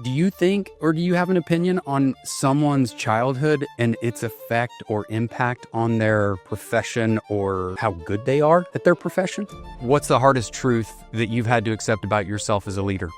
Do you think, or do you have an opinion on someone's childhood and its effect or impact on their profession or how good they are at their profession? What's the hardest truth that you've had to accept about yourself as a leader?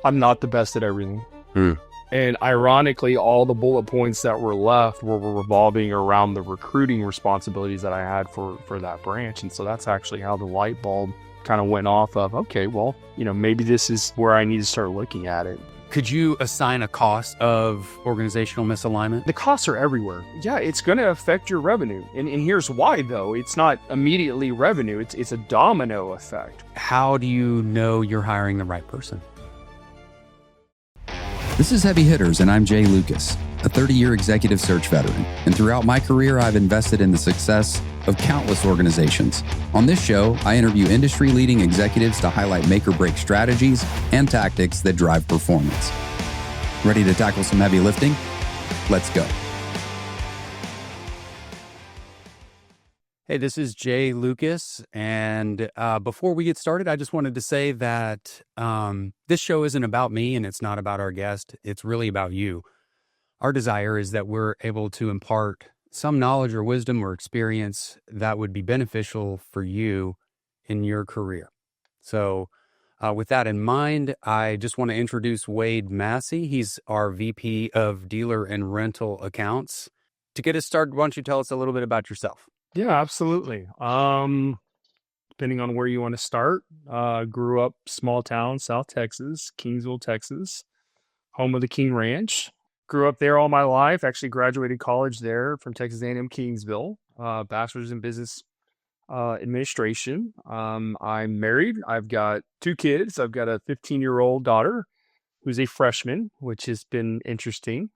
I'm not the best at everything. Hmm. And ironically, all the bullet points that were left were revolving around the recruiting responsibilities that I had for that branch. And so that's actually how the light bulb kind of went off of, okay, well, maybe this is where I need to start looking at it. Could you assign a cost of organizational misalignment? The costs are everywhere. Yeah, it's going to affect your revenue. And here's why, though. It's not immediately revenue. It's a domino effect. How do you know you're hiring the right person? This is Heavy Hitters, and I'm Jay Lucas, a 30-year executive search veteran. And throughout my career, I've invested in the success of countless organizations. On this show, I interview industry-leading executives to highlight make-or-break strategies and tactics that drive performance. Ready to tackle some heavy lifting? Let's go. Hey, this is Jay Lucas, and before we get started, I just wanted to say that this show isn't about me and it's not about our guest. It's really about you. Our desire is that we're able to impart some knowledge or wisdom or experience that would be beneficial for you in your career. So with that in mind, I just want to introduce Wade Massey. He's our VP of Dealer and Rental Accounts. To get us started, why don't you tell us a little bit about yourself? Yeah, absolutely. Depending on where you want to start, grew up small town, South Texas, Kingsville, Texas, home of the King Ranch. Grew up there all my life. Actually graduated college there from Texas A&M Kingsville, bachelor's in business administration. I'm married. I've got 2 kids. I've got a 15-year-old daughter who's a freshman, which has been interesting.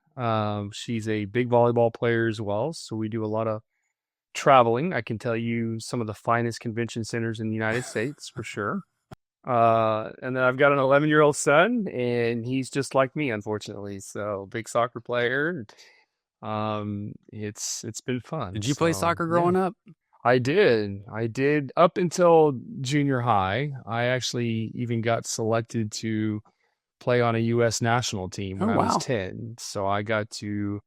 She's a big volleyball player as well, so we do a lot of traveling. I can tell you some of the finest convention centers in the United States for sure. And then I've got an 11-year-old son, and he's just like me, unfortunately. So big soccer player. It's been fun. Did you play soccer growing up? I did up until junior high. I actually even got selected to play on a U.S. national team when I was 10. So I got to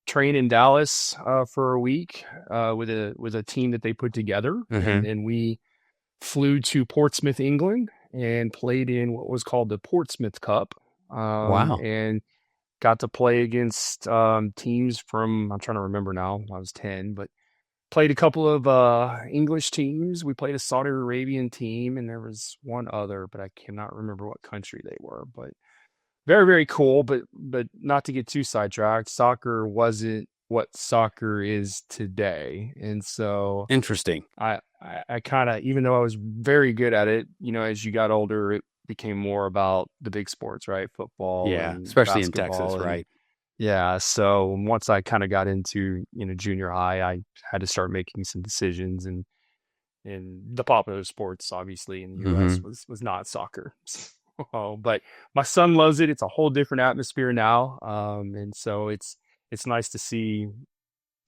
train in Dallas for a week with a team that they put together, and we flew to Portsmouth, England, and played in what was called the Portsmouth Cup. And got to play against teams from, I'm trying to remember now, I was 10, but played a couple of English teams. We played a Saudi Arabian team, and there was one other, but I cannot remember what country they were. But very, very cool, but not to get too sidetracked, soccer wasn't what soccer is today. And so interesting. I kind of, even though I was very good at it, as you got older, it became more about the big sports, right? Football. Yeah, especially in Texas, right? Yeah. So once I kind of got into, junior high, I had to start making some decisions, and the popular sports, obviously, in the U.S. was not soccer. Oh, but my son loves it. It's a whole different atmosphere now. And so it's nice to see,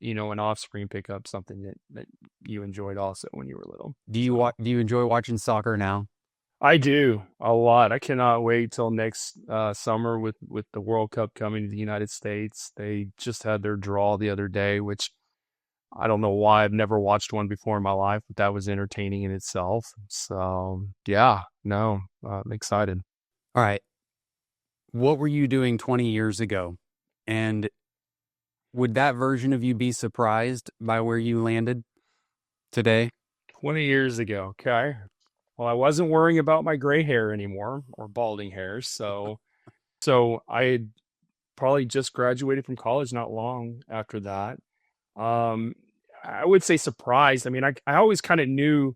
an offspring pick up something that you enjoyed also when you were little. Do you enjoy watching soccer now? I do a lot. I cannot wait till next summer with the World Cup coming to the United States. They just had their draw the other day, which I don't know why. I've never watched one before in my life, but that was entertaining in itself. So yeah, no, I'm excited. All right. What were you doing 20 years ago? And would that version of you be surprised by where you landed today? 20 years ago. Okay. Well, I wasn't worrying about my gray hair anymore, or balding hair. So I had probably just graduated from college not long after that. I would say surprised. I mean, I always kind of knew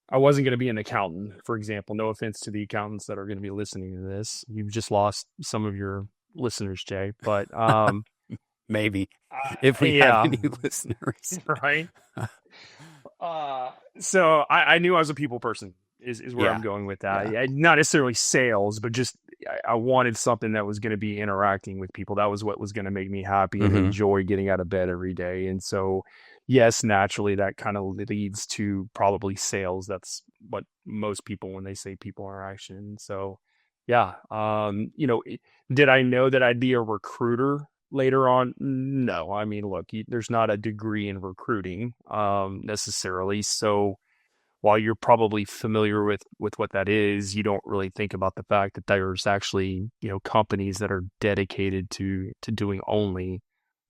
I wasn't going to be an accountant, for example. No offense to the accountants that are going to be listening to this. You've just lost some of your listeners, Jay. But maybe if we have any listeners, right? So I knew I was a people person. Is where I'm going with that. Yeah. Not necessarily sales, but just I wanted something that was going to be interacting with people. That was what was going to make me happy and enjoy getting out of bed every day. And so, yes, naturally, that kind of leads to probably sales. That's what most people, when they say people interaction. So, Yeah. Did I know that I'd be a recruiter later on? No. I mean, look, there's not a degree in recruiting necessarily. So while you're probably familiar with what that is, you don't really think about the fact that there's actually, companies that are dedicated to doing only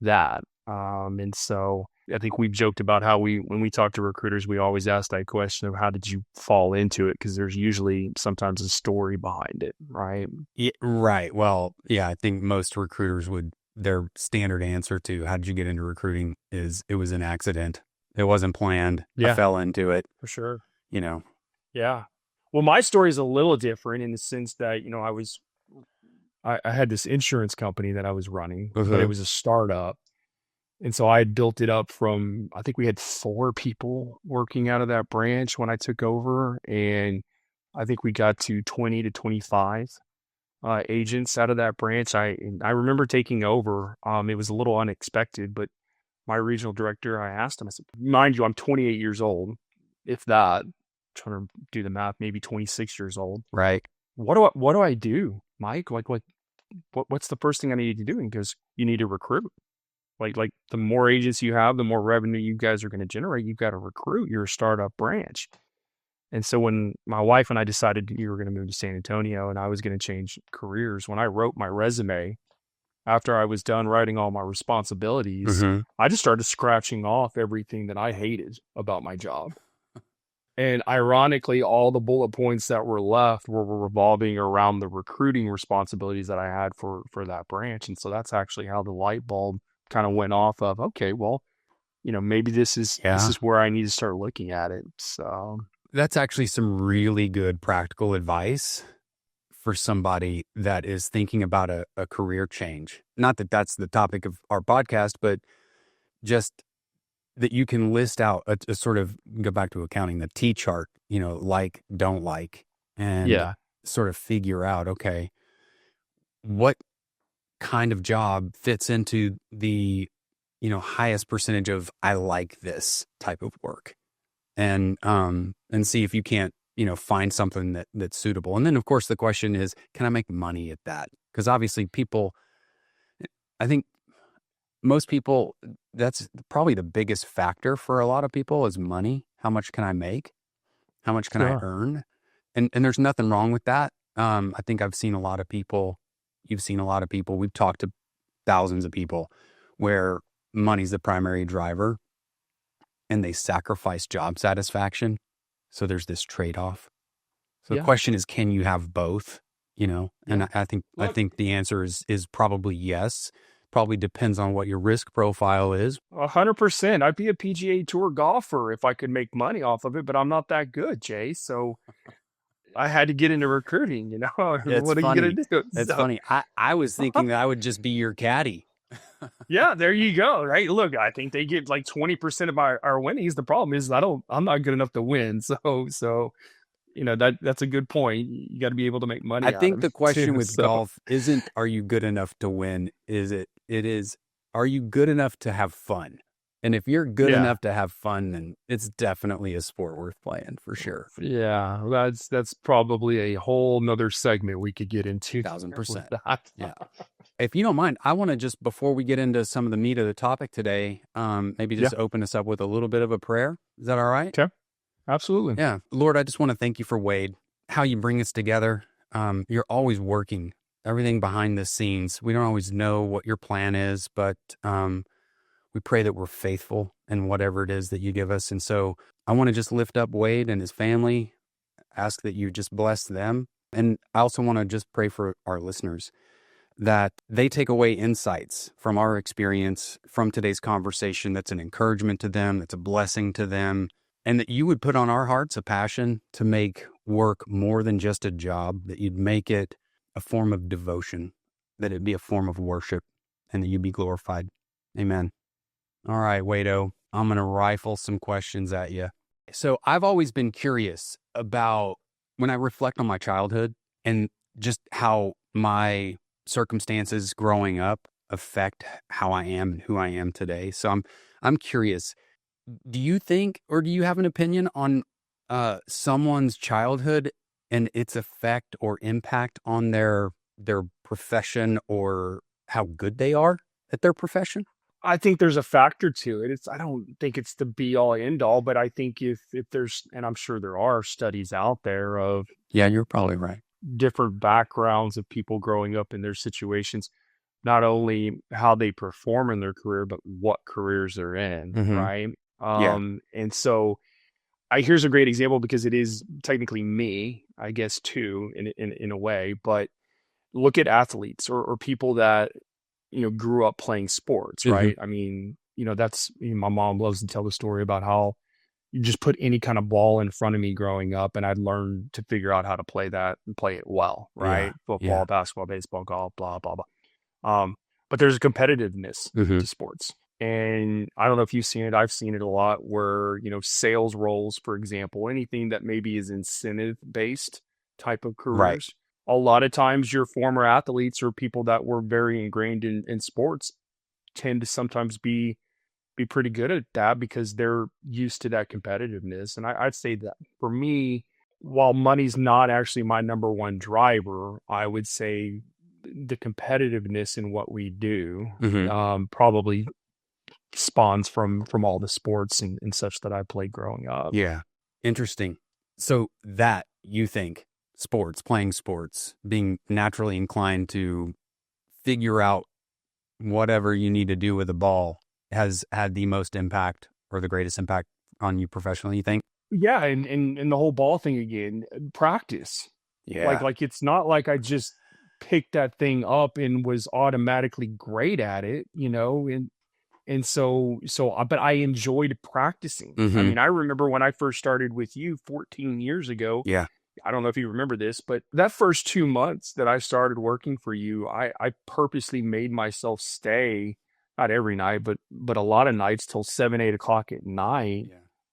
that. And so I think we've joked about how when we talk to recruiters, we always ask that question of how did you fall into it? Because there's usually sometimes a story behind it, right? Yeah, right. Well, yeah, I think most recruiters their standard answer to how did you get into recruiting is it was an accident. It wasn't planned. I Yeah, fell into it, for sure. you know. Yeah. Well, my story is a little different in the sense that, I had this insurance company that I was running, but it Uh-huh. was a startup. And so I had built it up from, I think we had 4 people working out of that branch when I took over. And I think we got to 20 to 25 agents out of that branch. I remember taking over. It was a little unexpected, but my regional director, I asked him, I said, mind you, I'm 28 years old, if that, trying to do the math, maybe 26 years old. Right. What do I do, Mike? What's the first thing I need to do? And he goes, you need to recruit. Like the more agents you have, the more revenue you guys are going to generate. You've got to recruit your startup branch. And so when my wife and I decided we were going to move to San Antonio and I was going to change careers, when I wrote my resume, after I was done writing all my responsibilities, Mm-hmm. I just started scratching off everything that I hated about my job. And ironically, all the bullet points that were left were revolving around the recruiting responsibilities that I had for that branch. And so that's actually how the light bulb kind of went off of, okay, well, maybe this is Yeah. where I need to start looking at it. So That's actually some really good practical advice for somebody that is thinking about a career change. Not that that's the topic of our podcast, but just that you can list out a sort of, go back to accounting, the T chart, like, don't like, and yeah, sort of figure out, okay, what kind of job fits into the, highest percentage of I like this type of work, and see if you can't, find something that's suitable. And then of course the question is, can I make money at that? Because obviously I think most people, that's probably the biggest factor for a lot of people is money. How much can I make? How much can I sure. earn? And there's nothing wrong with that. I think I've seen a lot of people, you've seen a lot of people, we've talked to thousands of people where money's the primary driver and they sacrifice job satisfaction. So there's this trade-off. So the Yeah, question is, can you have both? And yeah. I Look, think the answer is probably yes. Probably depends on what your risk profile is. 100%. I'd be a PGA Tour golfer if I could make money off of it, but I'm not that good, Jay. So I had to get into recruiting, It's what are you going funny. to do? It's So, funny. I was thinking that I would just be your caddy. yeah, there you go. Right. Look, I think they get like 20% of our winnings. The problem is I'm not good enough to win. So, that's a good point. You got to be able to make I money out think of it the question too. with So, golf isn't, are you good enough to win? It is, are you good enough to have fun? And if you're good yeah. enough to have fun, then it's definitely a sport worth playing for sure. Yeah, that's probably a whole nother segment we could get into with 1,000%. that. Yeah. If you don't mind, I want to just, before we get into some of the meat of the topic today, maybe Yeah. just open us up with a little bit of a prayer. Is that all right? Okay. Absolutely. Yeah. Lord, I just want to thank you for Wade, how you bring us together. You're always working everything behind the scenes. We don't always know what your plan is, but we pray that we're faithful in whatever it is that you give us. And so I want to just lift up Wade and his family, ask that you just bless them. And I also want to just pray for our listeners that they take away insights from our experience, from today's conversation, that's an encouragement to them, that's a blessing to them, and that you would put on our hearts a passion to make work more than just a job, that you'd make it a form of devotion, that it'd be a form of worship, and that you'd be glorified. Amen. All right, Wado, I'm going to rifle some questions at you. So I've always been curious about, when I reflect on my childhood and just how my circumstances growing up affect how I am and who I am today. So I'm curious, do you think, or do you have an opinion on someone's childhood and its effect or impact on their profession or how good they are at their profession? I think there's a factor to it. I don't think it's the be all end all, but I think if there's, and I'm sure there are studies out there of Yeah, you're probably right. different backgrounds of people growing up in their situations, not only how they perform in their career, but what careers they're in, right? Yeah. And so here's a great example because it is technically me, I guess, too, in a way, but look at athletes or people that, grew up playing sports, right? I mean, my mom loves to tell the story about how you just put any kind of ball in front of me growing up and I'd learn to figure out how to play that and play it well, right? Football, basketball, baseball, golf, blah, blah, blah. But there's a competitiveness to sports. And I don't know if you've seen it. I've seen it a lot where, sales roles, for example, anything that maybe is incentive based type of careers. A lot of times your former athletes or people that were very ingrained in sports tend to sometimes be pretty good at that because they're used to that competitiveness. And I'd say that for me, while money's not actually my number one driver, I would say the competitiveness in what we do probably spawns from all the sports and such that I played growing up. Yeah. Interesting. So that you think playing sports, being naturally inclined to figure out whatever you need to do with the ball has had the most impact or the greatest impact on you professionally, you think? Yeah. And the whole ball thing again, practice. Yeah. Like it's not like I just picked that thing up and was automatically great at it, and so, but I enjoyed practicing. I mean, I remember when I first started with you 14 years ago. Yeah. I don't know if you remember this, but that first 2 months that I started working for you, I purposely made myself stay, not every night, but a lot of nights till 7, 8 o'clock at night,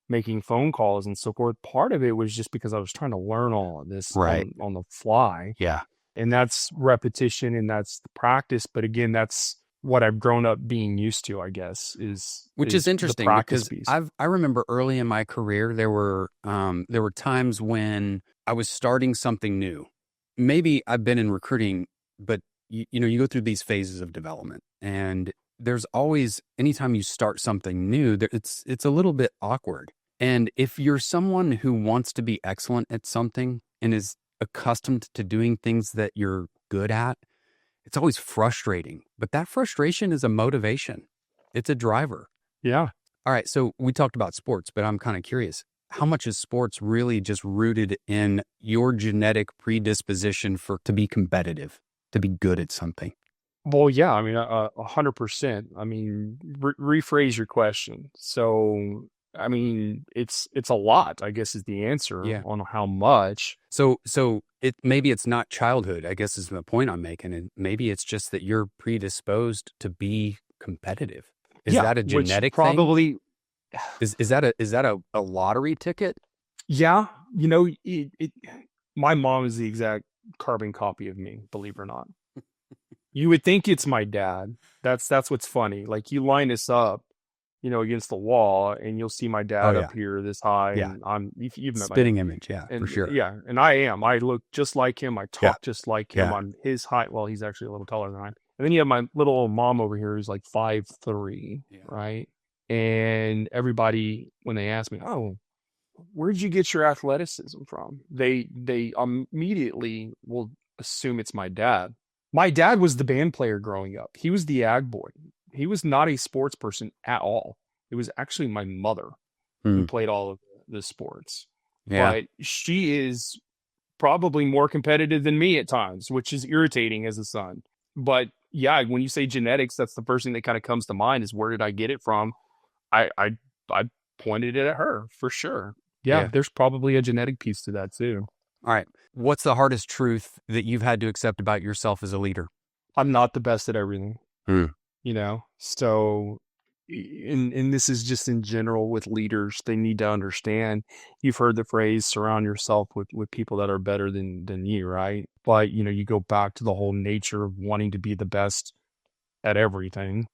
making phone calls and so forth. Part of it was just because I was trying to learn all of this on the fly. Yeah. And that's repetition and that's the practice. But again, that's what I've grown up being used to, I guess, which is interesting the practice because piece. I remember early in my career, there were times when I was starting something new. Maybe I've been in recruiting, but you go through these phases of development, and there's always, anytime you start something new, it's a little bit awkward. And if you're someone who wants to be excellent at something and is accustomed to doing things that you're good at, it's always frustrating. But that frustration is a motivation. It's a driver. Yeah. All right. So we talked about sports, but I'm kind of curious. How much is sports really just rooted in your genetic predisposition to be competitive, to be good at something? Well, yeah, I mean, 100%. I mean, rephrase your question. So, I mean, it's a lot, I guess, is the answer on how much. So maybe it's not childhood, I guess is the point I'm making. And maybe it's just that you're predisposed to be competitive. Is that a genetic probably thing? Is that a lottery ticket? Yeah. My mom is the exact carbon copy of me, believe it or not. You would think it's my dad. That's what's funny. Like you line us up, against the wall, and you'll see my dad up here this high. Yeah. And you've met spitting my image. Yeah, and, for sure. Yeah, and I am. I look just like him. I talk just like him. On his height. Well, he's actually a little taller than I am. And then you have my little old mom over here who's like 5'3", right? And everybody, when they ask me, "Oh, where'd you get your athleticism from?" They immediately will assume it's my dad. My dad was the band player growing up. He was the ag boy. He was not a sports person at all. It was actually my mother who played all of the sports. Yeah. But she is probably more competitive than me at times, which is irritating as a son. But yeah, when you say genetics, that's the first thing that kind of comes to mind is where did I get it from? I pointed it at her for sure. Yeah, there's probably a genetic piece to that too. All right. What's the hardest truth that you've had to accept about yourself as a leader? I'm not the best at everything. So, and this is just in general with leaders, they need to understand, you've heard the phrase, surround yourself with people that are better than you, right? But, you go back to the whole nature of wanting to be the best at everything.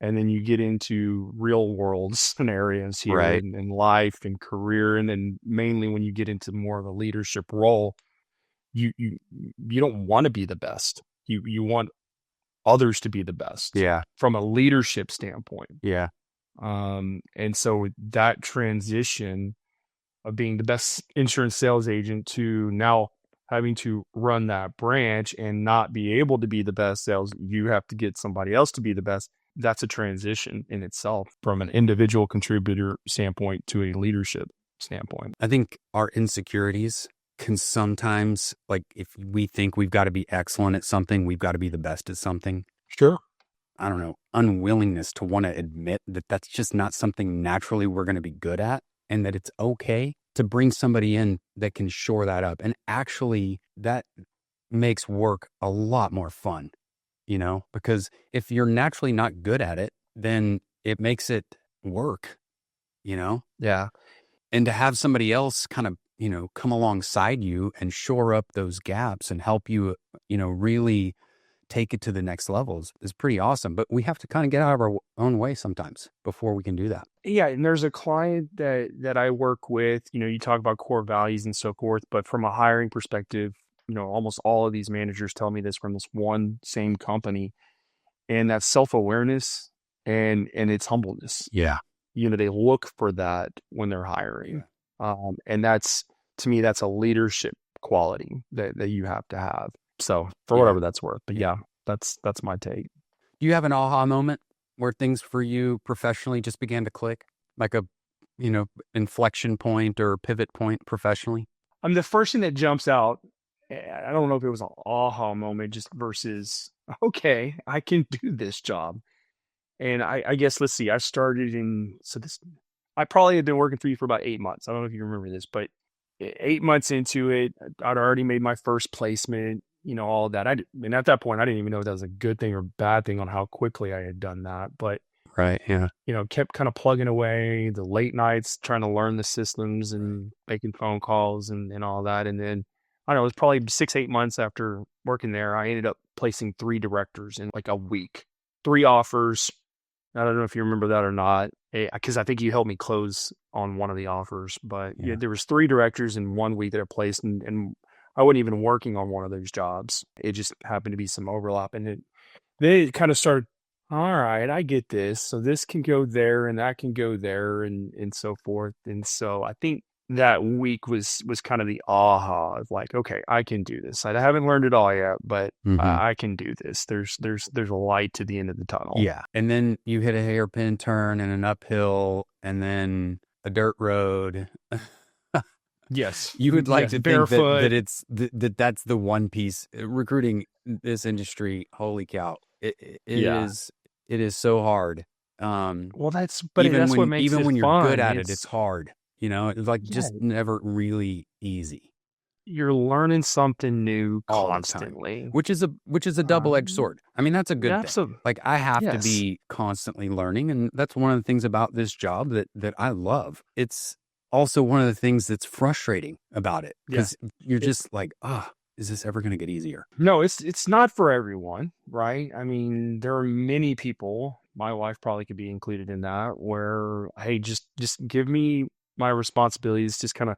And then you get into real world scenarios here in life and career. And then mainly when you get into more of a leadership role, you don't want to be the best. You want others to be the best. Yeah. From a leadership standpoint. Yeah. And so that transition of being the best insurance sales agent to now having to run that branch and not be able to be the best sales, you have to get somebody else to be the best. That's a transition in itself from an individual contributor standpoint to a leadership standpoint. I think our insecurities can sometimes, like, if we think we've got to be excellent at something, we've got to be the best at something. Sure. I don't know, unwillingness to want to admit that that's just not something naturally we're going to be good at, and that it's okay to bring somebody in that can shore that up. And actually, that makes work a lot more fun, because if you're naturally not good at it, then it makes it work, Yeah. And to have somebody else kind of, come alongside you and shore up those gaps and help you, really take it to the next levels is pretty awesome. But we have to kind of get out of our own way sometimes before we can do that. Yeah. And there's a client that I work with, you talk about core values and so forth, but from a hiring perspective, almost all of these managers tell me this from this one same company, and that's self-awareness and it's humbleness. Yeah. They look for that when they're hiring. And that's, to me, that's a leadership quality that you have to have. So for whatever that's worth, but yeah, that's my take. Do you have an aha moment where things for you professionally just began to click, like a, inflection point or pivot point professionally? The first thing that jumps out, I don't know if it was an aha moment just versus, okay, I can do this job. And I guess, let's see, I probably had been working for you for about 8 months. I don't know if you remember this, but 8 months into it, I'd already made my first placement, all of that. And at that point, I didn't even know if that was a good thing or bad thing on how quickly I had done that. But, right, yeah, kept kind of plugging away the late nights, trying to learn the systems and making phone calls and all that. And then, I don't know, it was probably 6-8 months after working there, I ended up placing 3 directors in like a week, 3 offers. I don't know if you remember that or not, because I think you helped me close on one of the offers. But yeah, there was 3 directors in 1 week that I placed, and I wasn't even working on one of those jobs. It just happened to be some overlap, and they kind of started, all right, I get this. So this can go there, and that can go there, and so forth. And so I think that week was kind of the aha of like, okay, I can do this. I haven't learned it all yet, but I can do this. There's a light to the end of the tunnel. Yeah. And then you hit a hairpin turn and an uphill and then a dirt road. Yes. You would like to barefoot. think that it's that's the one piece recruiting this industry. Holy cow. It is so hard. Well, that's what makes even it when you're fun. good at it's hard. It's like just never really easy. You're learning something new all constantly, which is a double-edged sword. I mean, that's a good thing. Like, I have to be constantly learning, and that's one of the things about this job that I love. It's also one of the things that's frustrating about it, because you're just like, is this ever going to get easier? No, it's not for everyone, right? I mean, there are many people, my wife probably could be included in that, where, hey, just give me my responsibilities, just kind of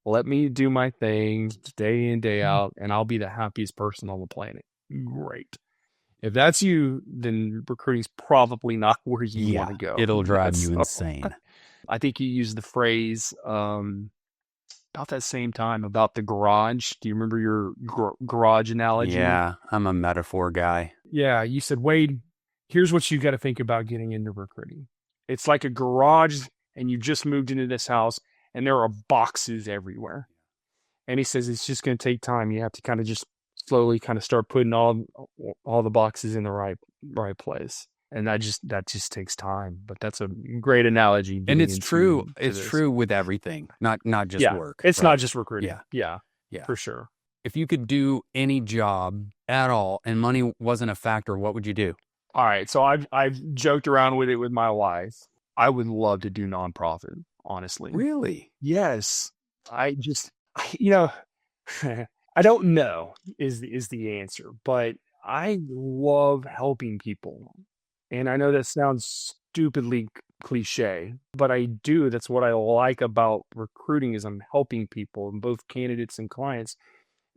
let me do my thing day in, day out, and I'll be the happiest person on the planet. Great. If that's you, then recruiting's probably not where you want to go. It'll drive you insane. I think you used the phrase about that same time about the garage. Do you remember your garage analogy? Yeah, I'm a metaphor guy. Yeah, you said, Wade, here's what you got to think about getting into recruiting. It's like a garage, and you just moved into this house, and there are boxes everywhere. And he says it's just going to take time. You have to kind of just slowly kind of start putting all the boxes in the right place. And that just takes time. But that's a great analogy. And it's true. It's true with everything, not just work. It's not just recruiting. Yeah, for sure. If you could do any job at all and money wasn't a factor, what would you do? All right. So I've joked around with it with my wife. I would love to do nonprofit, honestly. Really? Yes. I don't know is the answer, but I love helping people. And I know that sounds stupidly cliche, but I do. That's what I like about recruiting is I'm helping people, both candidates and clients.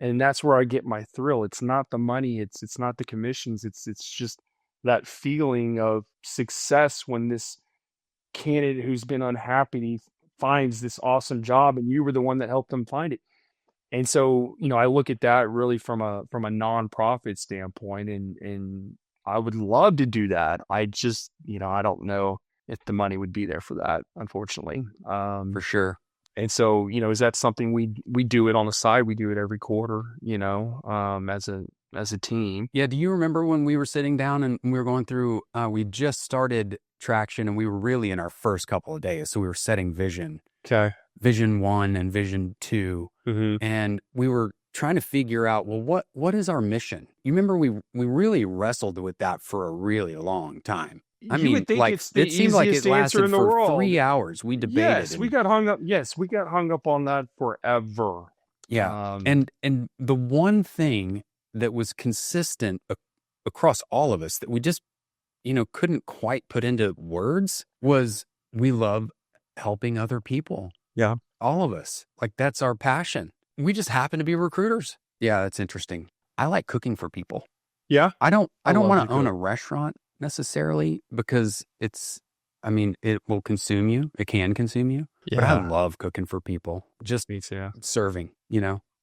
And that's where I get my thrill. It's not the money, it's not the commissions, it's just that feeling of success when this candidate who's been unhappy finds this awesome job and you were the one that helped them find it. And so, I look at that really from a nonprofit standpoint, and I would love to do that. I just, I don't know if the money would be there for that, unfortunately. For sure. And so, is that something we do it on the side? We do it every quarter, as a team. Yeah. Do you remember when we were sitting down and we were going through, we just started traction and we were really in our first couple of days. So we were setting vision. Okay. Vision 1 and Vision 2. Mm-hmm. And we were trying to figure out, well, what is our mission? You remember we really wrestled with that for a really long time. I You mean, would think like it's the it seemed like it easiest answer lasted in the for world. 3 hours. We debated. Yes, we got hung up. Yes, we got hung up on that forever. Yeah. And the one thing that was consistent across all of us that we just, couldn't quite put into words was we love helping other people. Yeah. All of us. Like that's our passion. We just happen to be recruiters. Yeah, that's interesting. I like cooking for people. Yeah. I don't love want to to own cook. a restaurant necessarily because it will consume you. It can consume you. But I love cooking for people. Just Me too. serving,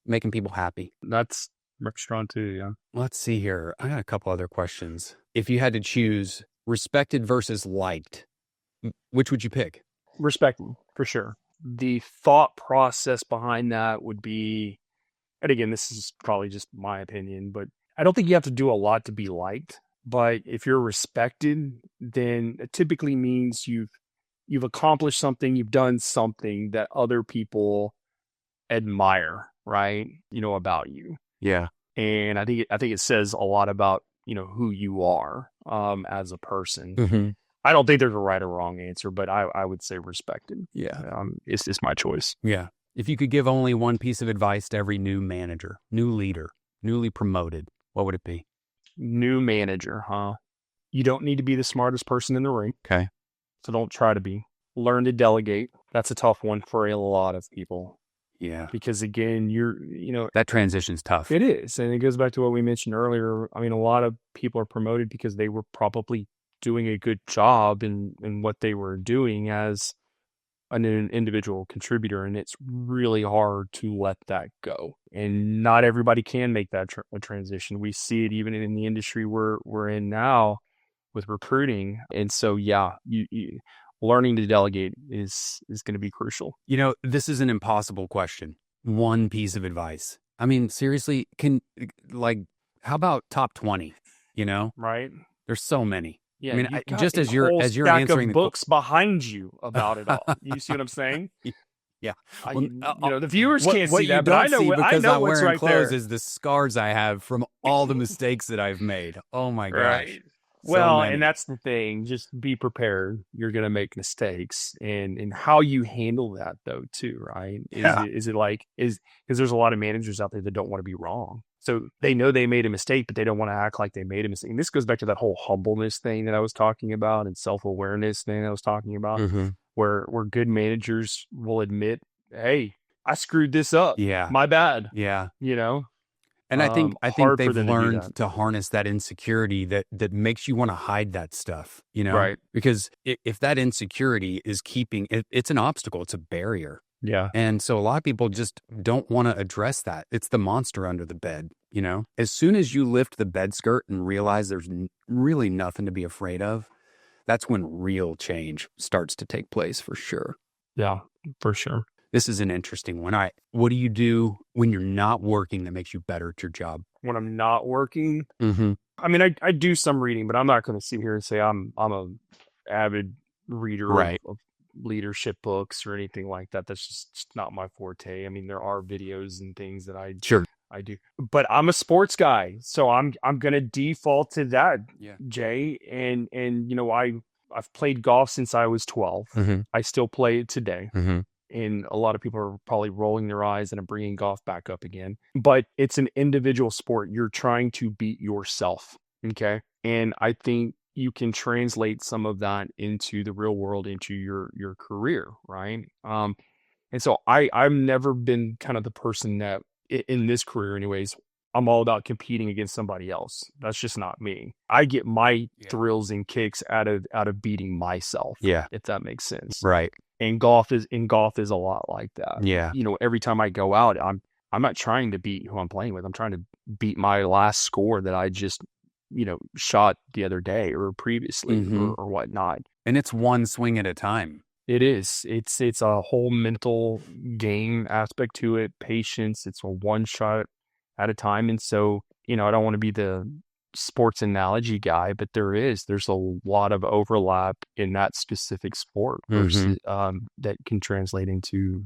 making people happy. That's restaurant too. Yeah. Let's see here. I got a couple other questions. If you had to choose respected versus liked, which would you pick? Respect for sure. The thought process behind that would be, and again, this is probably just my opinion, but I don't think you have to do a lot to be liked. But if you're respected, then it typically means you've accomplished something, you've done something that other people admire, right? About you. Yeah. And I think it says a lot about, who you are as a person. Mm-hmm. I don't think there's a right or wrong answer, but I would say respected. Yeah. It's my choice. Yeah. If you could give only one piece of advice to every new manager, new leader, newly promoted, what would it be? New manager, huh? You don't need to be the smartest person in the room. Okay. So don't try to be. Learn to delegate. That's a tough one for a lot of people. Yeah. Because again, that transition's tough. It is. And it goes back to what we mentioned earlier. I mean, a lot of people are promoted because they were probably doing a good job in what they were doing as an individual contributor. And it's really hard to let that go. And not everybody can make that transition. We see it even in the industry we're in now with recruiting. And so, yeah, you learning to delegate is going to be crucial. This is an impossible question. One piece of advice. I mean, seriously, how about top 20, Right? There's so many. Yeah, I mean, just as you're answering the books behind you about it all. You see what I'm saying? Yeah. The viewers can't see that, but I know because I know I'm what's wearing right there. clothes is the scars I have from all the mistakes that I've made. Oh my gosh. Right. So Well, many. and that's the thing. Just be prepared. You're going to make mistakes, and how you handle that though, too, right? Is it because there's a lot of managers out there that don't want to be wrong. So they know they made a mistake, but they don't want to act like they made a mistake. And this goes back to that whole humbleness thing that I was talking about and self-awareness thing I was talking about, where good managers will admit, hey, I screwed this up. Yeah. My bad. Yeah. And I think they've learned to harness that insecurity that makes you want to hide that stuff, Right. Because if that insecurity is it's an obstacle, it's a barrier. Yeah. And so a lot of people just don't want to address that. It's the monster under the bed, As soon as you lift the bed skirt and realize there's really nothing to be afraid of, that's when real change starts to take place for sure. Yeah, for sure. This is an interesting one. What do you do when you're not working that makes you better at your job? When I'm not working, Mm-hmm. I mean, I do some reading, but I'm not going to sit here and say I'm a avid reader Right. of leadership books or anything like that. That's just not my forte. I mean, there are videos and things that I do, but I'm a sports guy, so I'm going to default to that, Jay. And I've played golf since I was 12. Mm-hmm. I still play it today. Mm-hmm. And a lot of people are probably rolling their eyes and I'm bringing golf back up again. But it's an individual sport. You're trying to beat yourself. Okay. And I think you can translate some of that into the real world, into your career. Right. And so I've never been kind of the person that in this career anyways, I'm all about competing against somebody else. That's just not me. I get my thrills and kicks out of beating myself. Yeah. If that makes sense. Right. And golf is a lot like that. Yeah. Every time I go out, I'm not trying to beat who I'm playing with. I'm trying to beat my last score that I just, shot the other day or previously or whatnot. And it's one swing at a time. It is. It's a whole mental game aspect to it, patience. It's a one shot at a time. And so, I don't want to be the sports analogy guy, but there's a lot of overlap in that specific sport versus that can translate into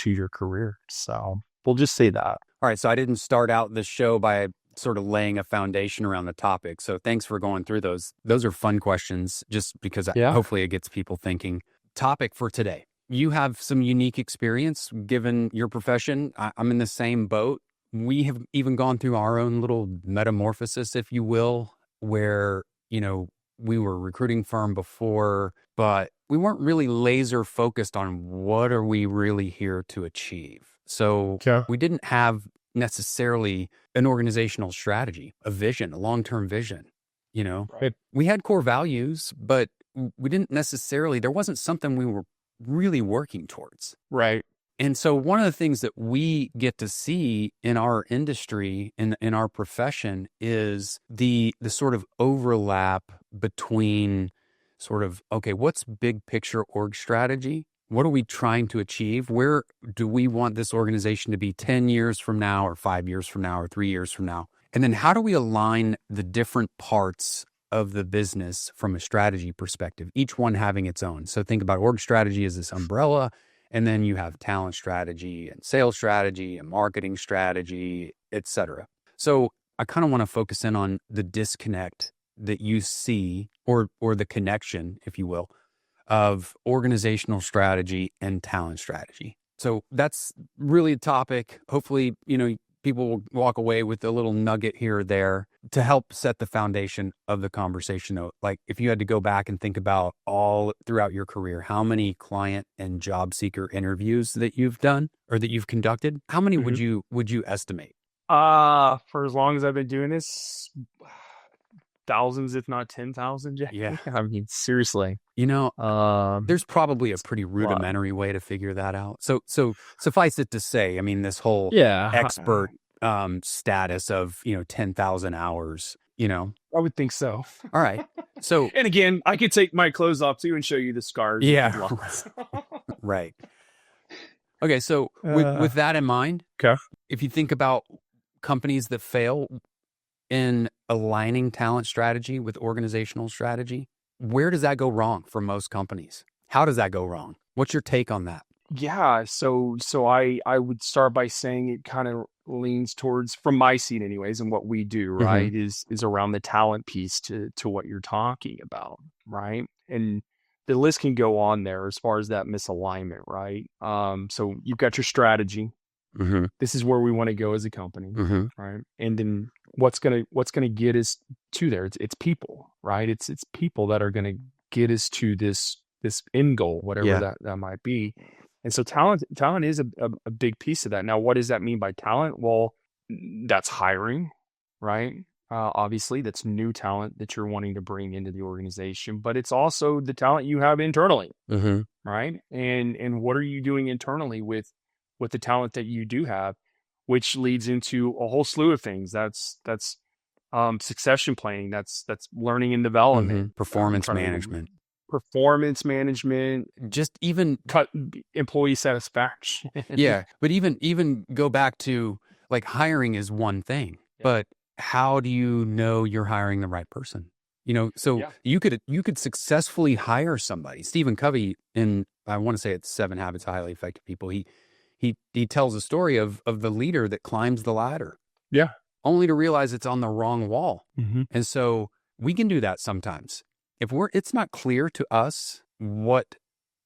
your career. So we'll just say that. All right. So I didn't start out this show by sort of laying a foundation around the topic. So thanks for going through those. Those are fun questions just because hopefully it gets people thinking. Topic for today. You have some unique experience given your profession. I'm in the same boat. We have even gone through our own little metamorphosis, if you will, where, we were a recruiting firm before, but we weren't really laser focused on what are we really here to achieve. So we didn't have necessarily an organizational strategy, a vision, a long-term vision, Right. We had core values, but we didn't necessarily, there wasn't something we were really working towards. Right. And so one of the things that we get to see in our industry, in our profession, is the sort of overlap between sort of, okay, what's big picture org strategy? What are we trying to achieve? Where do we want this organization to be 10 years from now or 5 years from now or 3 years from now? And then how do we align the different parts of the business from a strategy perspective, each one having its own? So think about org strategy as this umbrella. And then you have talent strategy and sales strategy and marketing strategy, et cetera. So I kind of want to focus in on the disconnect that you see or the connection, if you will, of organizational strategy and talent strategy. So that's really a topic. Hopefully, people will walk away with a little nugget here or there to help set the foundation of the conversation. Like if you had to go back and think about all throughout your career, how many client and job seeker interviews that you've done or that you've conducted, how many would you estimate? For as long as I've been doing this, thousands, if not 10,000. Yeah. I mean, seriously. There's probably a pretty rudimentary way to figure that out. So suffice it to say, I mean, this whole expert status of 10,000 hours. I would think so. All right. So and again, I could take my clothes off too and show you the scars. Yeah. Right. Okay. So with that in mind, if you think about companies that fail in aligning talent strategy with organizational strategy, where does that go wrong for most companies? How does that go wrong? What's your take on that? Yeah. So I would start by saying it kind of leans towards, from my seat anyways, and what we do, right, is around the talent piece to what you're talking about, right? And the list can go on there as far as that misalignment, right? So you've got your strategy. This is where we want to go as a company, right? And then what's gonna get us to there? It's people, right? It's people that are gonna get us to this end goal, whatever that might be. And so talent is a big piece of that. Now, what does that mean by talent? Well, that's hiring, right? Obviously, that's new talent that you're wanting to bring into the organization, but it's also the talent you have internally, right? And what are you doing internally with the talent that you do have, which leads into a whole slew of things. That's succession planning. That's learning and development, performance management, just even cut employee satisfaction. Yeah. But even go back to, like, hiring is one thing, but how do you know you're hiring the right person? You could successfully hire somebody. Stephen Covey, in, I want to say it's 7 Habits of Highly Effective People, he tells a story of the leader that climbs the ladder. Yeah. Only to realize it's on the wrong wall. And so we can do that sometimes. If it's not clear to us what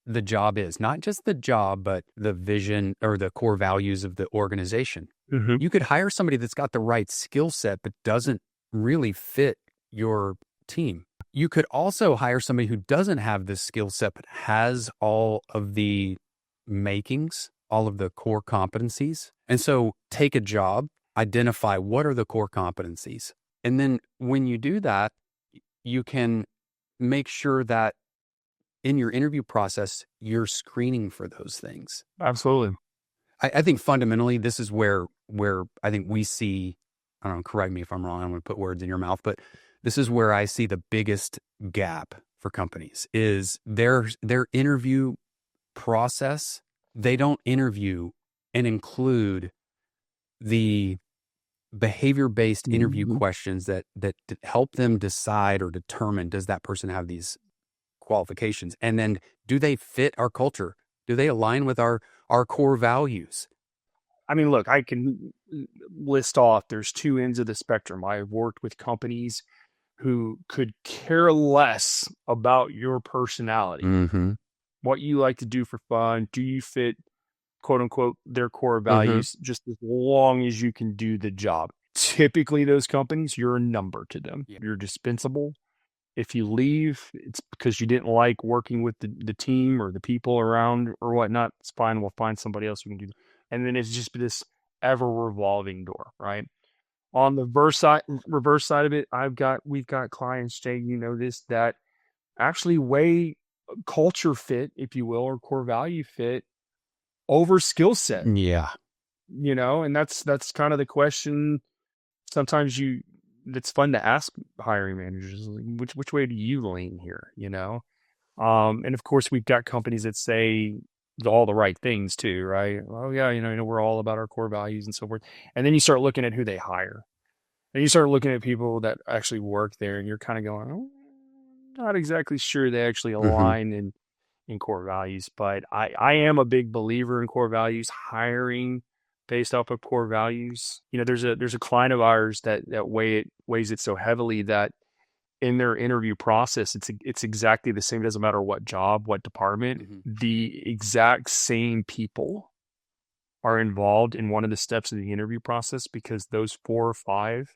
the job is, not just the job, but the vision or the core values of the organization. You could hire somebody that's got the right skill set, but doesn't really fit your team. You could also hire somebody who doesn't have this skill set, but has all of the makings, all of the core competencies. And so take a job, identify what are the core competencies. And then when you do that, you can make sure that in your interview process, you're screening for those things. Absolutely. I think fundamentally, this is where I think we see, I don't know, correct me if I'm wrong, I'm going to put words in your mouth, but this is where I see the biggest gap for companies is their interview process. They don't interview and include the behavior-based interview questions that help them decide or determine, does that person have these qualifications? And then do they fit our culture? Do they align with our core values? I mean, look, I can list off, there's two ends of the spectrum. I've worked with companies who could care less about your personality, what you like to do for fun. Do you fit, quote unquote, their core values, just as long as you can do the job? Typically, those companies, you're a number to them. Yeah. You're dispensable. If you leave, it's because you didn't like working with the team or the people around or whatnot. It's fine. We'll find somebody else who can do that. And then it's just this ever revolving door, right? On the reverse side of it, we've got clients, Jay, you know this, that actually weigh culture fit, if you will, or core value fit over skill set. Yeah. You know, and that's kind of the question sometimes that's fun to ask hiring managers, which way do you lean here, you know? And of course we've got companies that say all the right things too, right? Oh yeah, you know, we're all about our core values and so forth. And then you start looking at who they hire. And you start looking at people that actually work there and you're kind of going, oh, not exactly sure they actually align in core values. But I am a big believer in core values, hiring based off of core values. You know, there's a client of ours that weighs it so heavily that in their interview process, it's exactly the same. It doesn't matter what job, what department, the exact same people are involved in one of the steps of the interview process because those 4 or 5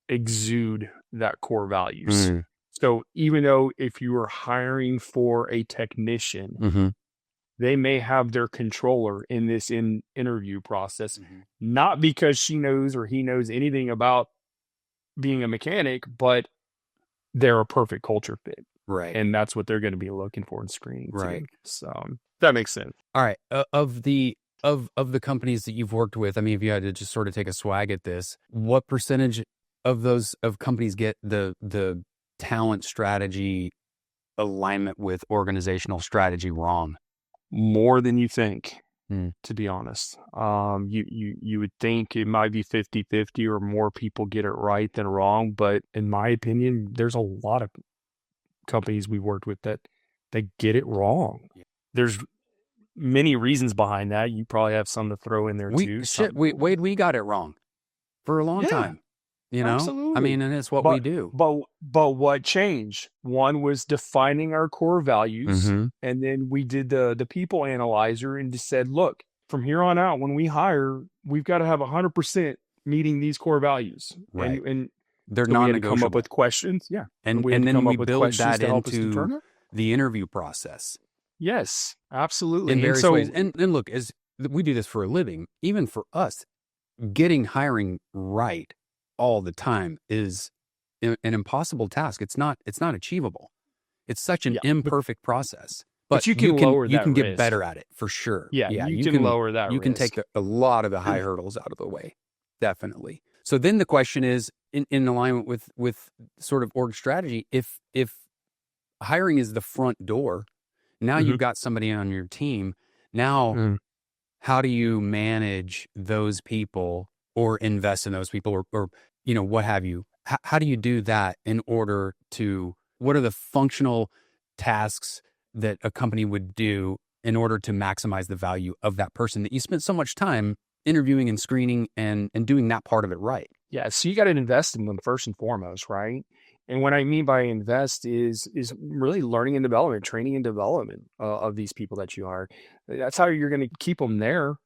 exude that core values. So even though if you are hiring for a technician, they may have their controller in this interview process, not because she knows or he knows anything about being a mechanic, but they're a perfect culture fit. Right. And that's what they're going to be looking for in screening. Right. Too. So that makes sense. All right. Of the companies that you've worked with, I mean, if you had to just sort of take a swag at this, what percentage of companies get the talent strategy alignment with organizational strategy wrong? More than you think, to be honest. You would think it might be 50-50 or more people get it right than wrong. But in my opinion, there's a lot of companies we've worked with that they get it wrong. Yeah. There's many reasons behind that. You probably have some to throw in there too. Wade, we got it wrong for a long time. You know, absolutely. I mean, and it's what we do. But what changed? One was defining our core values, and then we did the people analyzer and just said, look, from here on out, when we hire, we've got to have 100% meeting these core values, right? And they're so non-negotiable. We had to come up with questions, and then we build that into the interview process. Yes, absolutely, in various ways. And look, as we do this for a living, even for us, getting hiring right all the time is an impossible task. It's not achievable. It's such an imperfect process. But you can get better at it for sure. Yeah, you can lower that risk. You can take a lot of the high hurdles out of the way. Definitely. So then the question is, in alignment with sort of org strategy, if hiring is the front door, now you've got somebody on your team. Now, how do you manage those people or invest in those people or you know, what have you? How do you do that in order to, what are the functional tasks that a company would do in order to maximize the value of that person that you spent so much time interviewing and screening and doing that part of it right? Yeah. So you got to invest in them first and foremost, right? And what I mean by invest is really learning and development, training and development of these people that you hire. That's how you're going to keep them there,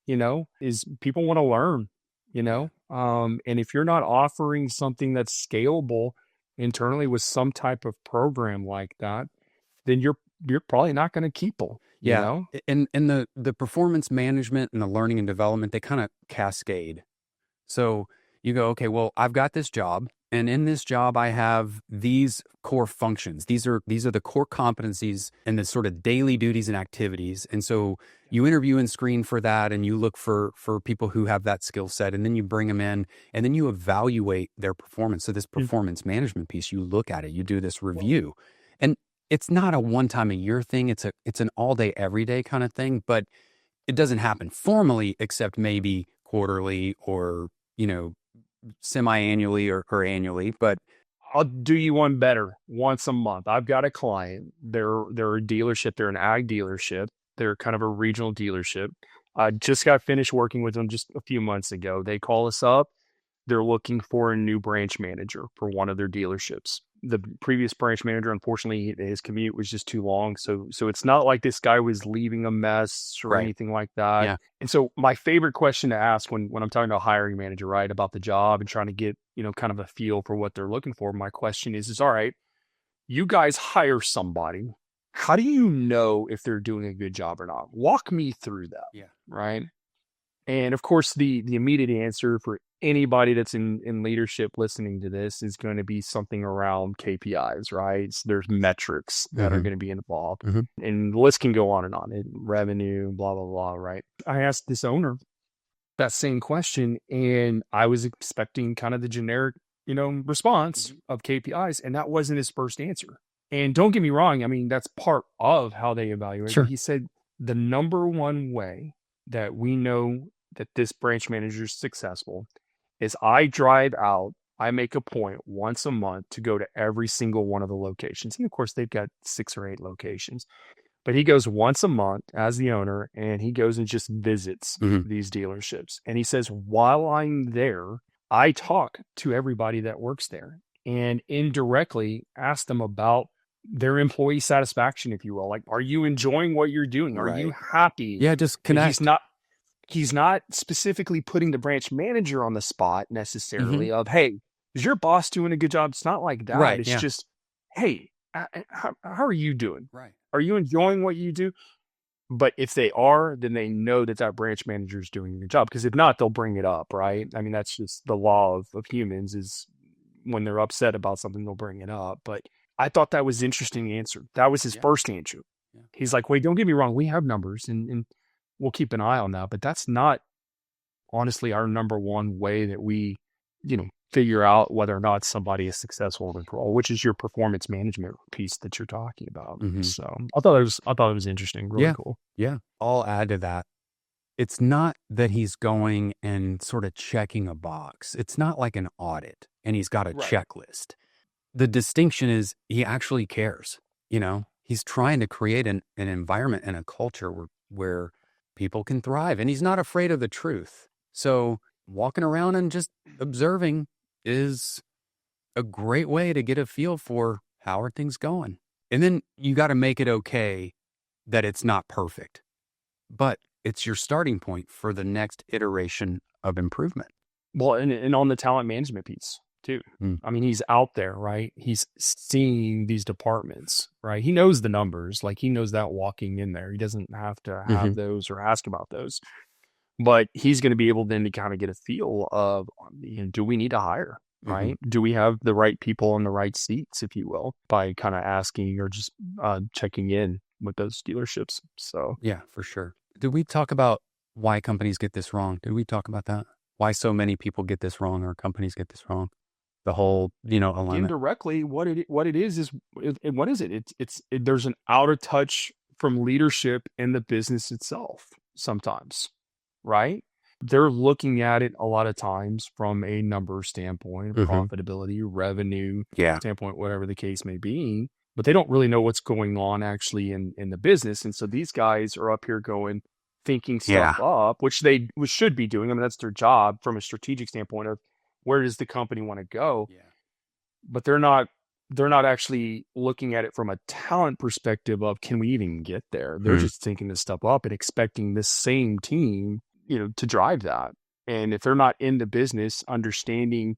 you know, is people want to learn, you know, and if you're not offering something that's scalable internally with some type of program like that, then you're probably not going to keep them. You Yeah. know? And the performance management and the learning and development, they kind of cascade. So you go, okay, well, I've got this job, and in this job, I have these core functions. These are the core competencies and the sort of daily duties and activities. And so you interview and screen for that, and you look for people who have that skill set, and then you bring them in, and then you evaluate their performance. So this performance management piece, you look at it, you do this review, and it's not a one time a year thing. It's an all day, every day kind of thing, but it doesn't happen formally except maybe quarterly or, semi-annually or annually. But I'll do you one better. Once a month, I've got a client. They're a dealership. They're an ag dealership. They're kind of a regional dealership. I just got finished working with them just a few months ago. They call us up. They're looking for a new branch manager for one of their dealerships. The previous branch manager, unfortunately, his commute was just too long. So it's not like this guy was leaving a mess or Right. anything like that. Yeah. And so my favorite question to ask when I'm talking to a hiring manager, right, about the job and trying to get, kind of a feel for what they're looking for, my question is, all right, you guys hire somebody. How do you know if they're doing a good job or not? Walk me through that. Yeah. Right. And of course, the immediate answer for anybody that's in leadership listening to this is going to be something around KPIs, right? So there's metrics that are going to be involved. And the list can go on and on. Revenue, blah, blah, blah, right? I asked this owner that same question, and I was expecting kind of the generic, response of KPIs, and that wasn't his first answer. And don't get me wrong, I mean, that's part of how they evaluate. Sure. He said the number one way that we know that this branch manager is successful is I drive out, I make a point once a month to go to every single one of the locations. And of course, they've got 6 or 8 locations. But he goes once a month as the owner, and he goes and just visits these dealerships. And he says, while I'm there, I talk to everybody that works there and indirectly ask them about their employee satisfaction, if you will. Like, are you enjoying what you're doing? Are you happy? Yeah, just connect. He's not specifically putting the branch manager on the spot necessarily of, hey, is your boss doing a good job? It's not like that. Right, It's just, hey, how are you doing? Right. Are you enjoying what you do? But if they are, then they know that branch manager is doing a good job. Because if not, they'll bring it up, right? I mean, that's just the law of humans is when they're upset about something, they'll bring it up. But I thought that was an interesting answer. That was his first answer. Yeah. He's like, wait, don't get me wrong. We have numbers and we'll keep an eye on that. But that's not honestly our number one way that we, figure out whether or not somebody is successful in the role, which is your performance management piece that you're talking about. So I thought it was interesting, really cool. Yeah. I'll add to that. It's not that he's going and sort of checking a box. It's not like an audit and he's got a checklist. The distinction is he actually cares. He's trying to create an environment and a culture where people can thrive, and he's not afraid of the truth. So walking around and just observing is a great way to get a feel for how are things going. And then you got to make it okay that it's not perfect, but it's your starting point for the next iteration of improvement. Well, and on the talent management piece too. I mean, he's out there, right? He's seeing these departments, right? He knows the numbers, like he knows that walking in there. He doesn't have to have those or ask about those. But he's going to be able then to kind of get a feel of, do we need to hire, right? Do we have the right people in the right seats, if you will, by kind of asking or just checking in with those dealerships. So yeah, for sure. Did we talk about why companies get this wrong? Did we talk about that? Why so many people get this wrong or companies get this wrong? The whole, alignment. Indirectly, what it is what is it? There's an out of touch from leadership in the business itself sometimes. Right? They're looking at it a lot of times from a number standpoint, profitability, revenue standpoint, whatever the case may be, but they don't really know what's going on actually in the business. And so these guys are up here thinking stuff up, which they should be doing. I mean, that's their job from a strategic standpoint of where does the company want to go? Yeah. But they're not actually looking at it from a talent perspective of can we even get there? They're just thinking this stuff up and expecting this same team to drive that. And if they're not in the business understanding,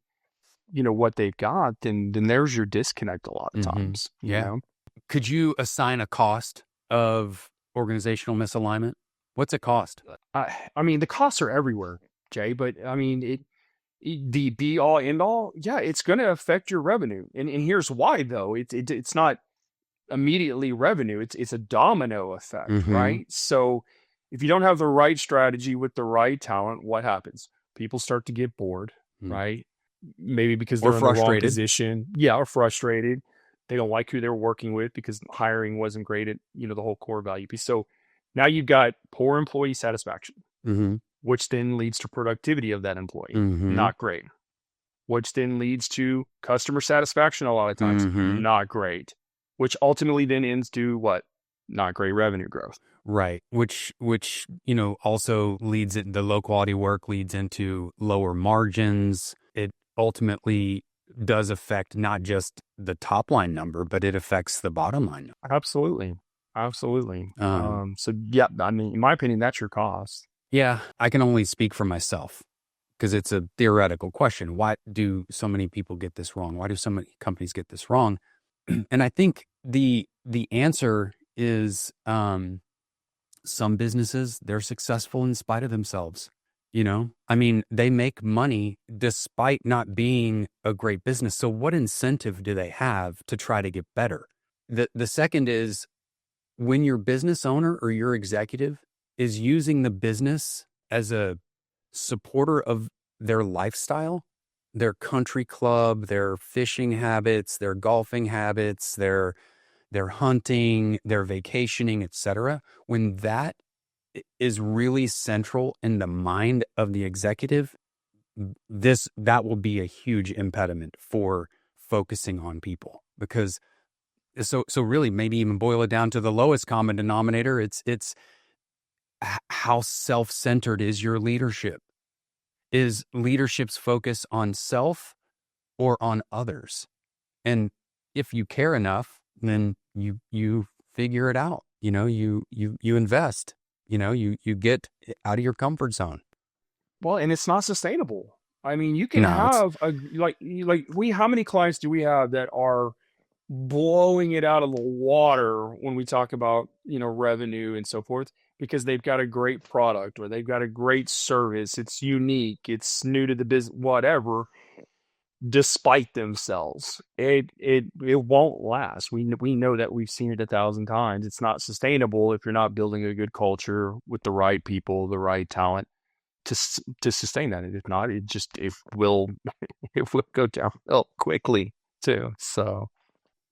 what they've got, then there's your disconnect a lot of times. You know? Could you assign a cost of organizational misalignment? What's it cost? I mean, the costs are everywhere, Jay, but I mean, the be all end all, yeah, it's going to affect your revenue. And here's why, though. It's not immediately revenue. It's a domino effect, Mm-hmm. right? So if you don't have the right strategy with the right talent, what happens? People start to get bored, right? Maybe because Or they're in the wrong frustrated. position. Yeah, or frustrated. They don't like who they're working with because hiring wasn't great at, the whole core value piece. So now you've got poor employee satisfaction, Mm-hmm. which then leads to productivity of that employee. Mm-hmm. Not great. Which then leads to customer satisfaction a lot of times. Mm-hmm. Not great. Which ultimately then ends to what? Not great revenue growth. Right. Which, also leads it, the low quality work leads into lower margins. It ultimately does affect not just the top line number, but it affects the bottom line number. Absolutely. Absolutely. Um, So yeah, I mean, in my opinion, that's your cost. yeah, I can only speak for myself because it's a theoretical question. Why do so many people get this wrong? Why do so many companies get this wrong? And I think the answer is, some businesses, they're successful in spite of themselves. I mean, they make money despite not being a great business. So what incentive do they have to try to get better? The second is, when your business owner or your executive is using the business as a supporter of their lifestyle, their country club, their fishing habits, their golfing habits, their hunting, their vacationing, etc. When that is really central in the mind of the executive, that will be a huge impediment for focusing on people. Because so really, maybe even boil it down to the lowest common denominator. It's how self-centered is your leadership? Is leadership's focus on self or on others? And if you care enough, then you figure it out. You invest. You get out of your comfort zone. Well, and it's not sustainable. I mean, you can No, it's have how many clients do we have that are blowing it out of the water when we talk about, revenue and so forth, because they've got a great product or they've got a great service. It's unique. It's new to the business, whatever. Despite themselves, it won't last. We know that. We've seen it 1,000 times. It's not sustainable if you're not building a good culture with the right people, the right talent to sustain that. And if not, it will it will go downhill quickly too. So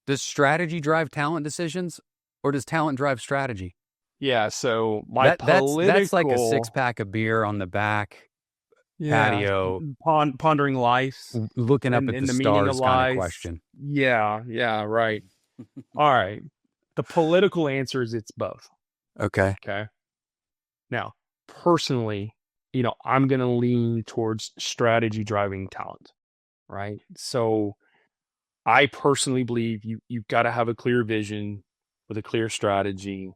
does strategy drive talent decisions, or does talent drive strategy? yeah. So That's like a 6-pack of beer on the back patio, pondering life looking up and, at the the meaning of stars kind of life. question. Yeah, right. All right. The political answer is it's both. Okay. Okay. Now, personally, I'm going to lean towards strategy driving talent, right? So I personally believe you've got to have a clear vision with a clear strategy.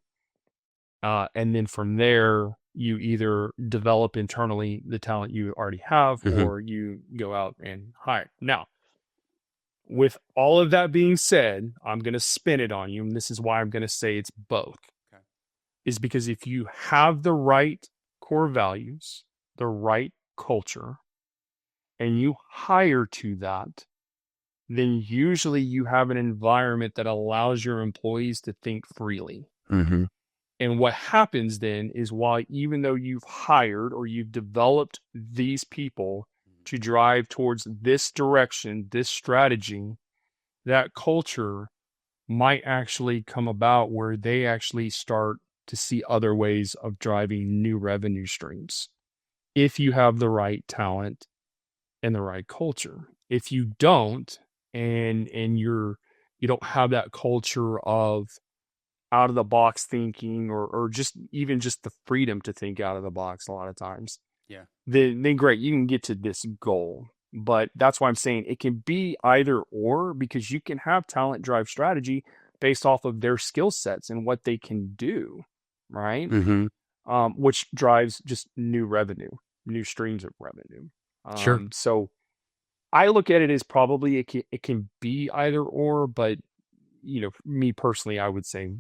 And then from there, you either develop internally the talent you already have, Mm-hmm. or you go out and hire. Now, with all of that being said, I'm going to spin it on you. And this is why I'm going to say it's both. Okay. Is because if you have the right core values, the right culture, and you hire to that, then usually you have an environment that allows your employees to think freely. Mm-hmm. And what happens then is, even though you've hired or you've developed these people to drive towards this direction, this strategy, that culture might actually come about where they actually start to see other ways of driving new revenue streams. If you have the right talent and the right culture. If you don't, and you don't have that culture of out of the box thinking, or just even just the freedom to think out of the box a lot of times, Yeah. then great, you can get to this goal. But that's why I'm saying it can be either or, because you can have talent drive strategy based off of their skill sets and what they can do, right? Mm-hmm. Which drives just new revenue, new streams of revenue. Sure. So I look at it as probably it can be either or, but me personally, I would say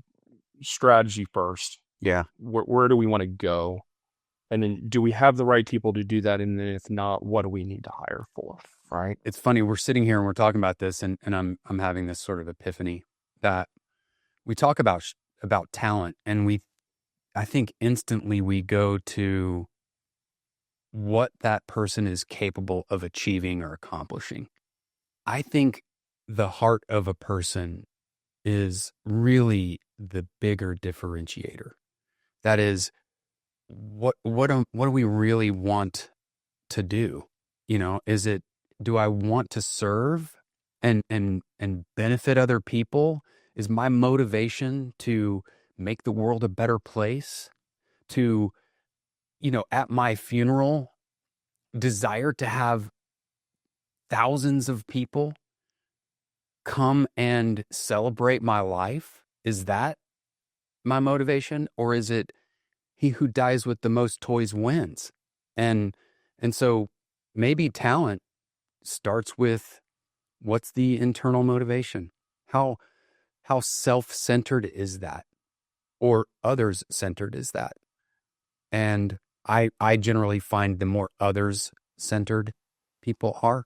strategy first. Yeah. Where do we want to go? And then do we have the right people to do that? And then if not, what do we need to hire for? Right. It's funny. We're sitting here and we're talking about this, and I'm having this sort of epiphany that we talk about talent, and I think instantly we go to what that person is capable of achieving or accomplishing. I think the heart of a person is really the bigger differentiator. That is, what do we really want to do? Do I want to serve and benefit other people? Is my motivation to make the world a better place? To, at my funeral, desire to have thousands of people come and celebrate my life? Is that my motivation? Or is it he who dies with the most toys wins? And so maybe talent starts with, what's the internal motivation? How self-centered is that? Or others-centered is that? And I generally find the more others-centered people are,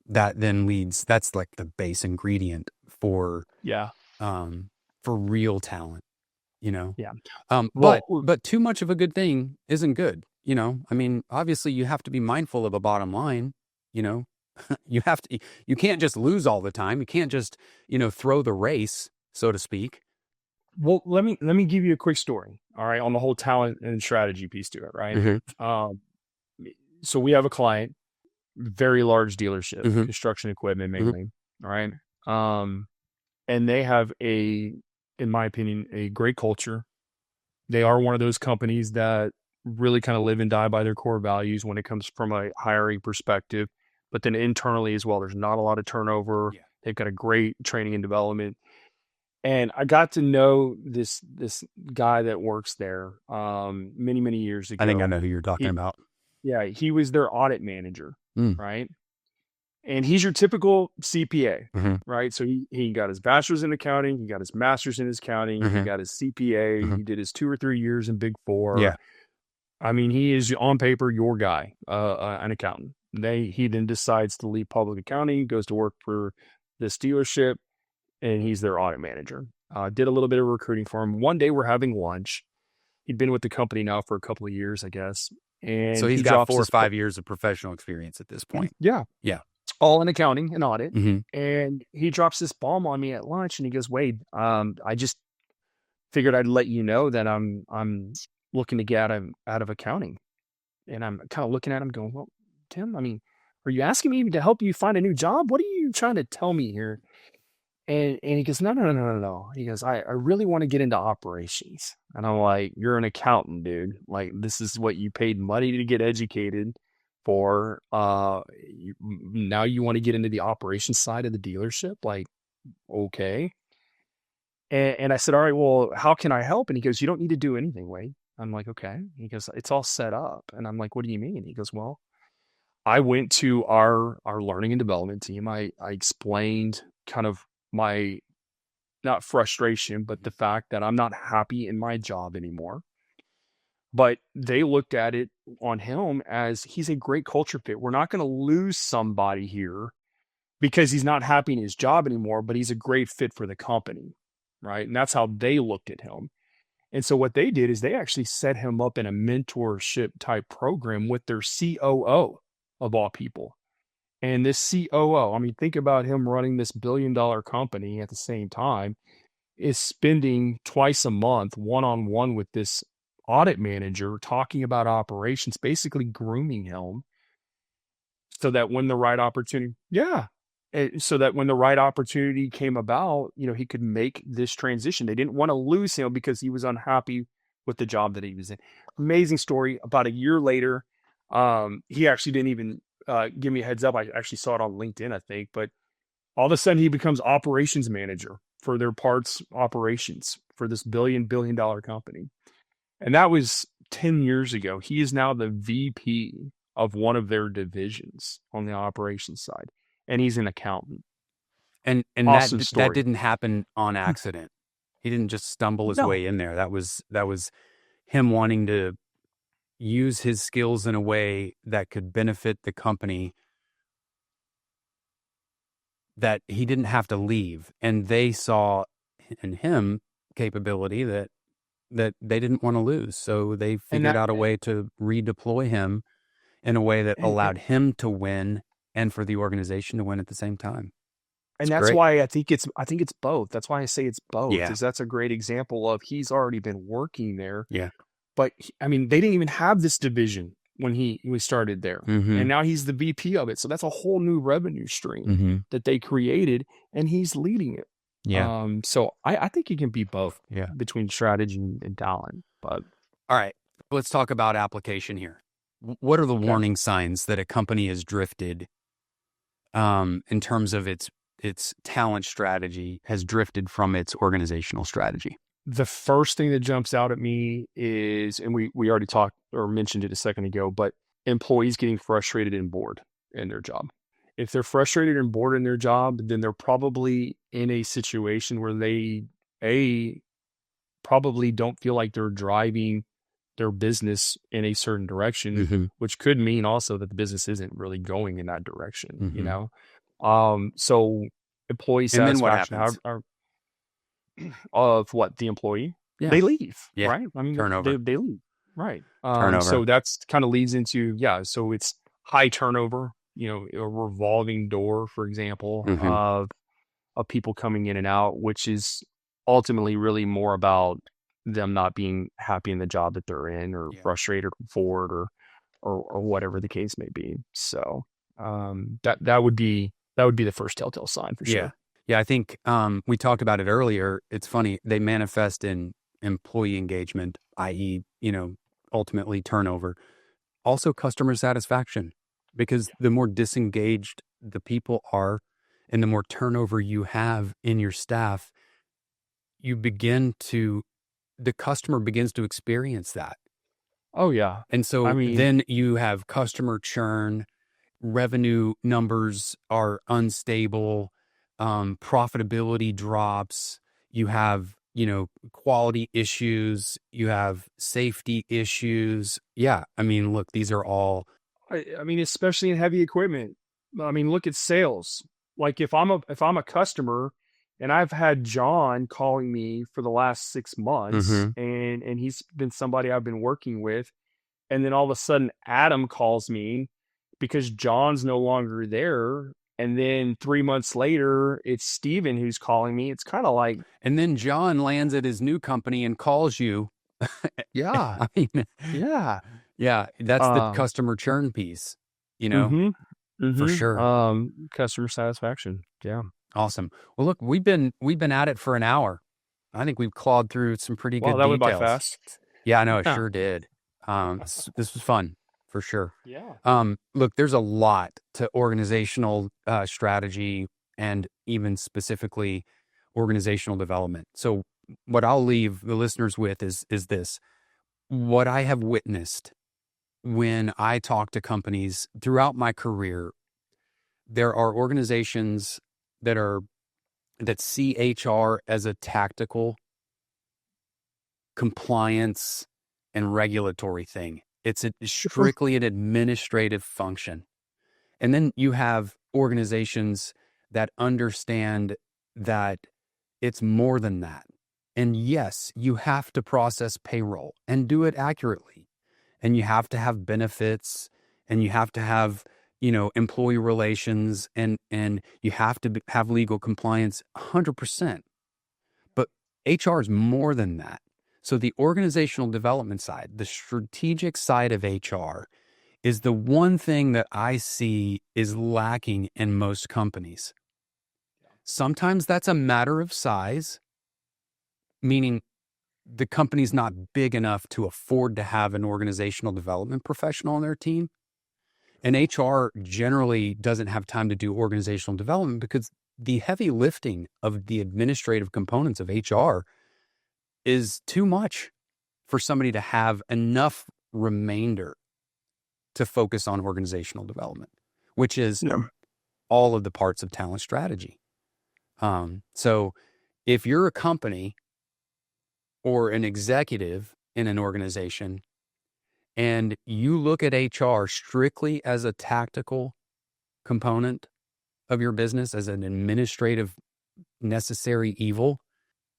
that then leads, that's like the base ingredient for real talent, Yeah. But too much of a good thing isn't good. I mean, obviously you have to be mindful of a bottom line. You can't just lose all the time. You can't just, throw the race, so to speak. Well, let me give you a quick story. All right. On the whole talent and strategy piece to it. Right. Mm-hmm. So we have a client, very large dealership, Mm-hmm. construction equipment mainly. Mm-hmm. All right. And they have in my opinion, a great culture. They are one of those companies that really kind of live and die by their core values when it comes from a hiring perspective, but then internally as well, there's not a lot of turnover. Yeah. They've got a great training and development. And I got to know this guy that works there many, many years ago. I think I know who you're talking about. Yeah, he was their audit manager, right? And he's your typical CPA, right? So he got his bachelor's in accounting, he got his master's in accounting, he got his CPA, he did his 2 or 3 years in Big Four. Yeah. I mean, he is on paper your guy, an accountant. He then decides to leave public accounting, goes to work for this dealership, and he's their audit manager. Did a little bit of recruiting for him. One day we're having lunch. He'd been with the company now for a couple of years, I guess. And so he's got 4 or 5 years of professional experience at this point. Yeah. Yeah. All in accounting and audit. And he drops this bomb on me at lunch and he goes, Wade, I just figured I'd let you know that I'm looking to get out of accounting. And I'm kind of looking at him going, well, Tim, I mean, are you asking me to help you find a new job? What are you trying to tell me here? And he goes, no. He goes, I really want to get into operations. And I'm like, you're an accountant, dude. Like, this is what you paid money to get educated for. Now you want to get into the operations side of the dealership? Like, okay. And I said, all right, well, how can I help? And he goes, you don't need to do anything, Wade. I'm like, okay. He goes, it's all set up. And I'm like, what do you mean? He goes, well, I went to our learning and development team. I explained kind of my, not frustration, but the fact that I'm not happy in my job anymore. But they looked at it on him as he's a great culture fit. We're not going to lose somebody here because he's not happy in his job anymore, but he's a great fit for the company, right? And that's how they looked at him. And so what they did is they actually set him up in a mentorship type program with their COO of all people. And this COO, I mean, think about him running this $1 billion company at the same time, is spending twice a month one-on-one with this audit manager talking about operations, basically grooming him so that when the right opportunity, so that when the right opportunity came about, he could make this transition. They didn't want to lose him because he was unhappy with the job that he was in. Amazing story. About a year later, he actually didn't even give me a heads up. I actually saw it on LinkedIn, I think, but all of a sudden he becomes operations manager for their parts operations for this billion dollar company. And that was 10 years ago. He is now the VP of one of their divisions on the operations side. And he's an accountant. And Awesome that story. didn't happen on accident. He didn't just stumble his No. way in there. That was him wanting to use his skills in a way that could benefit the company, that he didn't have to leave. And they saw in him capability that they didn't want to lose. So they figured out a way to redeploy him in a way that allowed him to win and for the organization to win at the same time. And that's why I think it's both. That's why I say it's both. Yeah. Is that's a great example of he's already been working there. Yeah. But I mean, they didn't even have this division when we started there. Mm-hmm. And now he's the VP of it. So that's a whole new revenue stream that they created, and he's leading it. Yeah. So I think it can be both between strategy and talent. But all right, let's talk about application here. What are the warning signs that a company has drifted in terms of its talent strategy, has drifted from its organizational strategy? The first thing that jumps out at me is, and we already talked or mentioned it a second ago, but employees getting frustrated and bored in their job. If they're frustrated and bored in their job, then they're probably in a situation where they probably don't feel like they're driving their business in a certain direction, which could mean also that the business isn't really going in that direction, you know? So employee satisfaction, of what, the employee, they leave, right? I mean, turnover. They leave, right? Turnover. So that's kind of leads into, so it's high turnover, a revolving door, for example, of people coming in and out, which is ultimately really more about them not being happy in the job that they're in, or frustrated or bored, or whatever the case may be. So that would be the first telltale sign for sure. Yeah, I think we talked about it earlier. It's funny, they manifest in employee engagement, i.e., ultimately turnover. Also customer satisfaction, because the more disengaged the people are and the more turnover you have in your staff, the customer begins to experience that. Oh, yeah. And so then you have customer churn, revenue numbers are unstable, profitability drops, you have, quality issues, you have safety issues. Yeah. I mean, look, these are all. I mean, especially in heavy equipment. I mean, look at sales. Like if I'm a customer, and I've had John calling me for the last 6 months, and he's been somebody I've been working with. And then all of a sudden Adam calls me because John's no longer there. And then 3 months later, it's Steven who's calling me. It's kind of like. And then John lands at his new company and calls you. Yeah. I mean, yeah. Yeah. That's the customer churn piece, for sure. Customer satisfaction. Yeah. Awesome. Well, look, we've been at it for an hour. I think we've clawed through some pretty good details. That went by fast. Yeah, I know. It sure did. This was fun for sure. Yeah. Look, there's a lot to organizational strategy, and even specifically organizational development. So what I'll leave the listeners with is this. What I have witnessed when I talk to companies throughout my career, there are organizations that see HR as a tactical compliance and regulatory thing. It's strictly an administrative function. And then you have organizations that understand that it's more than that. And yes, you have to process payroll and do it accurately. And you have to have benefits, and you have to have, employee relations, and you have to have legal compliance 100%. But HR is more than that. So the organizational development side, the strategic side of HR, is the one thing that I see is lacking in most companies. Sometimes that's a matter of size, meaning the company's not big enough to afford to have an organizational development professional on their team. And HR generally doesn't have time to do organizational development because the heavy lifting of the administrative components of HR is too much for somebody to have enough remainder to focus on organizational development, which is all of the parts of talent strategy. So if you're a company or an executive in an organization and you look at HR strictly as a tactical component of your business, as an administrative necessary evil,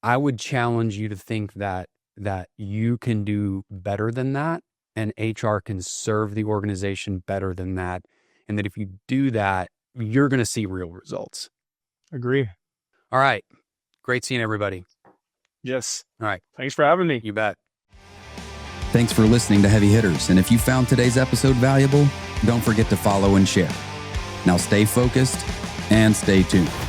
I would challenge you to think that you can do better than that, and HR can serve the organization better than that. And that if you do that, you're going to see real results. Agree. All right. Great seeing everybody. Yes. All right. Thanks for having me. You bet. Thanks for listening to Heavy Hitters. And if you found today's episode valuable, don't forget to follow and share. Now stay focused and stay tuned.